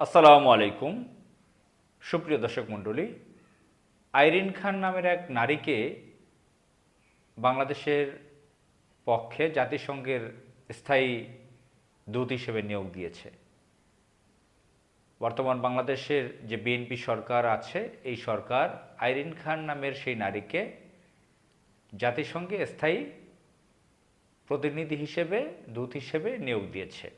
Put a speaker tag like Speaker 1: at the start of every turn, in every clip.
Speaker 1: আসসালামু আলাইকুম। সুপ্রিয় দর্শক মণ্ডলী, আইরিন খান নামের এক নারীকে বাংলাদেশের পক্ষে জাতিসংঘের স্থায়ী দূত হিসেবে নিয়োগ দিয়েছে। বর্তমান বাংলাদেশের যে বিএনপি সরকার আছে, এই সরকার আইরিন খান নামের সেই নারীকে জাতিসংঘে স্থায়ী প্রতিনিধি হিসেবে, দূত হিসেবে নিয়োগ দিয়েছে।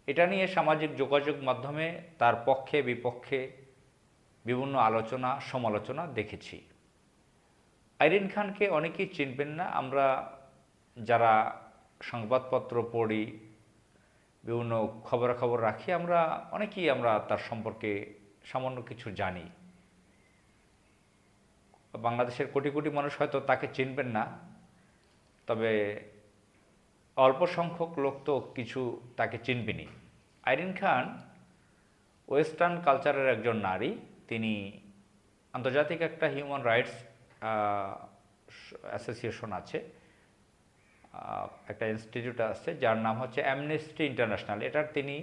Speaker 1: এটা নিয়ে সামাজিক যোগাযোগ মাধ্যমে তার পক্ষে বিপক্ষে বিভিন্ন আলোচনা সমালোচনা দেখেছি। আইরিন খানকে অনেকেই চিনবেন না। আমরা যারা সংবাদপত্র পড়ি, বিভিন্ন খবরাখবর রাখি, অনেকেই তার সম্পর্কে সামান্য কিছু জানি। বাংলাদেশের কোটি কোটি মানুষ হয়তো তাকে চিনবেন না, তবে অল্প সংখ্যক লোক তো কিছু তাকে চিনবেনই। আইরিন খান ওয়েস্টার্ন কালচারের একজন নারী। তিনি আন্তর্জাতিক একটা হিউম্যান রাইটস অ্যাসোসিয়েশন আছে, একটা ইনস্টিটিউট আছে যার নাম হচ্ছে অ্যামনেস্টি ইন্টারন্যাশনাল। এটার তিনি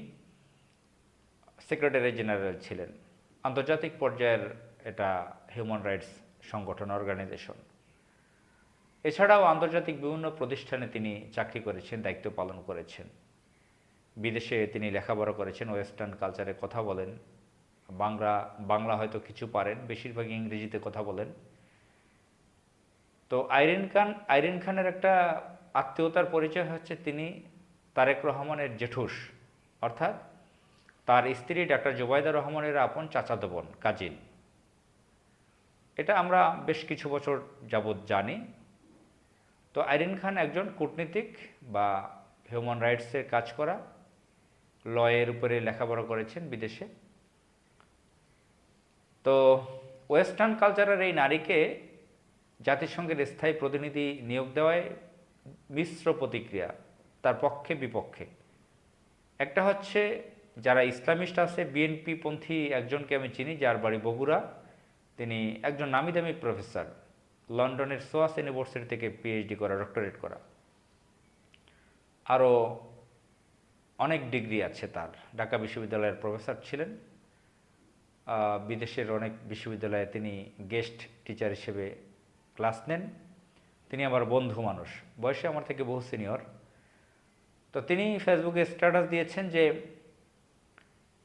Speaker 1: সেক্রেটারি জেনারেল ছিলেন। আন্তর্জাতিক পর্যায়ের এটা হিউম্যান রাইটস সংগঠন, অর্গানাইজেশন। এছাড়াও আন্তর্জাতিক বিভিন্ন প্রতিষ্ঠানে তিনি চাকরি করেছেন, দায়িত্ব পালন করেছেন। বিদেশে তিনি লেখাপড়া করেছেন, ওয়েস্টার্ন কালচারে কথা বলেন, বাংলা হয়তো কিছু পারেন, বেশিরভাগই ইংরেজিতে কথা বলেন। তো আইরিন খানের একটা আত্মীয়তার পরিচয় হচ্ছে তিনি তারেক রহমানের জেঠুস, অর্থাৎ তার স্ত্রী ডাক্তার জুবাইদা রহমানের আপন চাচাতো বোন, কাজিন। এটা আমরা বেশ কিছু বছর যাবৎ জানি। তো আইরিন খান একজন কূটনীতিক বা হিউম্যান রাইটসের কাজ করা, লয়ের উপরে লেখাপড়া করেছেন বিদেশে। তো ওয়েস্টার্ন কালচারের এই নারীকে জাতিসংঘের স্থায়ী প্রতিনিধি নিয়োগ দেওয়ায় মিশ্র প্রতিক্রিয়া, তার পক্ষে বিপক্ষে। একটা হচ্ছে যারা ইসলামিস্ট আছে, বিএনপি পন্থী একজনকে আমি চিনি, যার বাড়ি বগুড়া। তিনি একজন নামিদামি প্রফেসর, লন্ডনের সোয়াস ইউনিভার্সিটি থেকে পিএইচডি করা, ডক্টরেট করা, আরও অনেক ডিগ্রি আছে তার। ঢাকা বিশ্ববিদ্যালয়ের প্রফেসর ছিলেন, বিদেশের অনেক বিশ্ববিদ্যালয়ে তিনি গেস্ট টিচার হিসেবে ক্লাস নেন। তিনি আমার বন্ধু মানুষ, বয়সে আমার থেকে বহু সিনিয়র। তো তিনি ফেসবুকে স্ট্যাটাস দিয়েছেন যে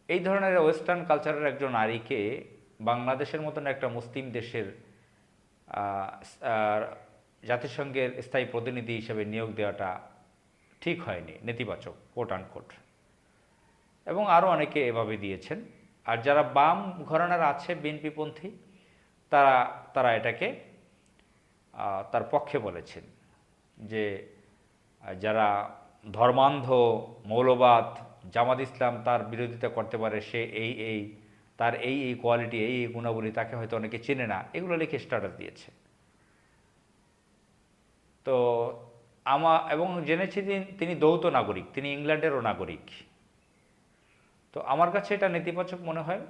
Speaker 1: এই ধরনের ওয়েস্টার্ন কালচারের একজন নারীকে বাংলাদেশের মতন একটা মুসলিম দেশের জাতিসংঘের স্থায়ী প্রতিনিধি হিসেবে নিয়োগ দেওয়াটা ঠিক হয়নি, নেতিবাচক, কোট আনকোট। এবং আরও অনেকে এভাবে দিয়েছেন। আর যারা বাম ঘরানার আছে, বিএনপিপন্থী, তারা এটাকে তার পক্ষে বলেছেন যে যারা ধর্মান্ধ, মৌলবাদ, জামাত ইসলাম তার বিরোধিতা করতে পারে, সে তার এই কোয়ালিটি, এই গুণাবলী, তাকে হয়তো অনেকে চেনে না, এগুলো লিখে স্ট্যাটাস দিয়েছে। তো এবং জেনেছি তিনি যৌথ নাগরিক, তিনি ইংল্যান্ডেরও নাগরিক। তো আমার কাছে এটা নেতিবাচক মনে হয়।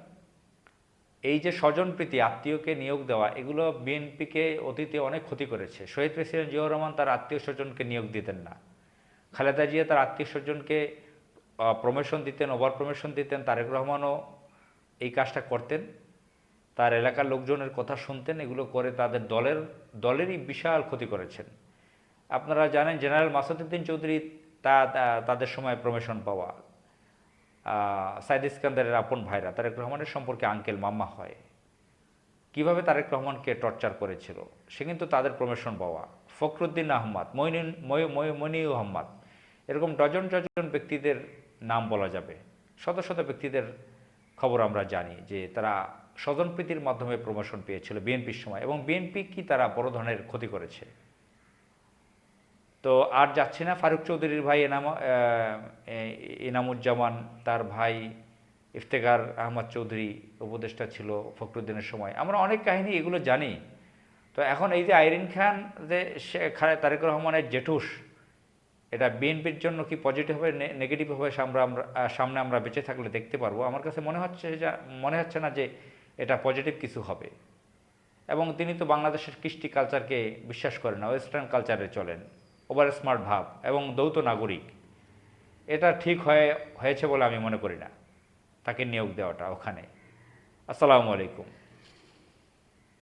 Speaker 1: এই যে স্বজনপ্রীতি, আত্মীয়কে নিয়োগ দেওয়া, এগুলো বিএনপিকে অতীতে অনেক ক্ষতি করেছে। শহীদ প্রেসিডেন্ট জিয়াউর রহমান তার আত্মীয় স্বজনকে নিয়োগ দিতেন না। খালেদা জিয়া তার আত্মীয় স্বজনকে প্রমোশন দিতেন, ওভার প্রমোশন দিতেন। তারেক রহমানও এই কাজটা করতেন, তার এলাকার লোকজনের কথা শুনতেন। এগুলো করে তাদের দলেরই বিশাল ক্ষতি করেছেন। আপনারা জানেন জেনারেল মাসুদউদ্দিন চৌধুরী তাদের সময় প্রমোশন পাওয়া, সাইদ ইস্কান্দারের আপন ভাইরা তারেক রহমানের সম্পর্কে আঙ্কেল মাম্মা হয়, কিভাবে তারেক রহমানকে টর্চার করেছিল, সে কিন্তু তাদের প্রমোশন পাওয়া। ফখরুদ্দিন আহমদ, মনিউ আহমদ, এরকম ডজন ডজন ব্যক্তিদের নাম বলা যাবে। শত শত ব্যক্তিদের খবর আমরা জানি যে তারা স্বজনপ্রীতির মাধ্যমে প্রমোশন পেয়েছিল বিএনপির সময়, এবং বিএনপি কি তারা বড় ধরনের ক্ষতি করেছে। তো আর যাচ্ছি না। ফারুক চৌধুরীর ভাই এনামুজ্জামান, তার ভাই ইফতেখার আহমদ চৌধুরী উপদেষ্টা ছিল ফখরুদ্দিনের সময়। আমরা অনেক কাহিনী এগুলো জানি। তো এখন এই যে আইরিন খান, যে তারেক রহমানের জেঠুস, এটা বিএনপির জন্য কি পজিটিভ হবে নেগেটিভ হবে সামনে আমরা বেঁচে থাকলে দেখতে পারবো। আমার কাছে মনে হচ্ছে না যে এটা পজিটিভ কিছু হবে। এবং তিনি তো বাংলাদেশের কৃষ্টি কালচারকে বিশ্বাস করেন না, ওয়েস্টার্ন কালচারে চলেন, ওভার স্মার্ট ভাব এবং যৌথ নাগরিক। এটা ঠিক হয়েছে বলে আমি মনে করি না। তাকে নিয়োগ দেওয়াটা ওখানে। আসসালামু আলাইকুম।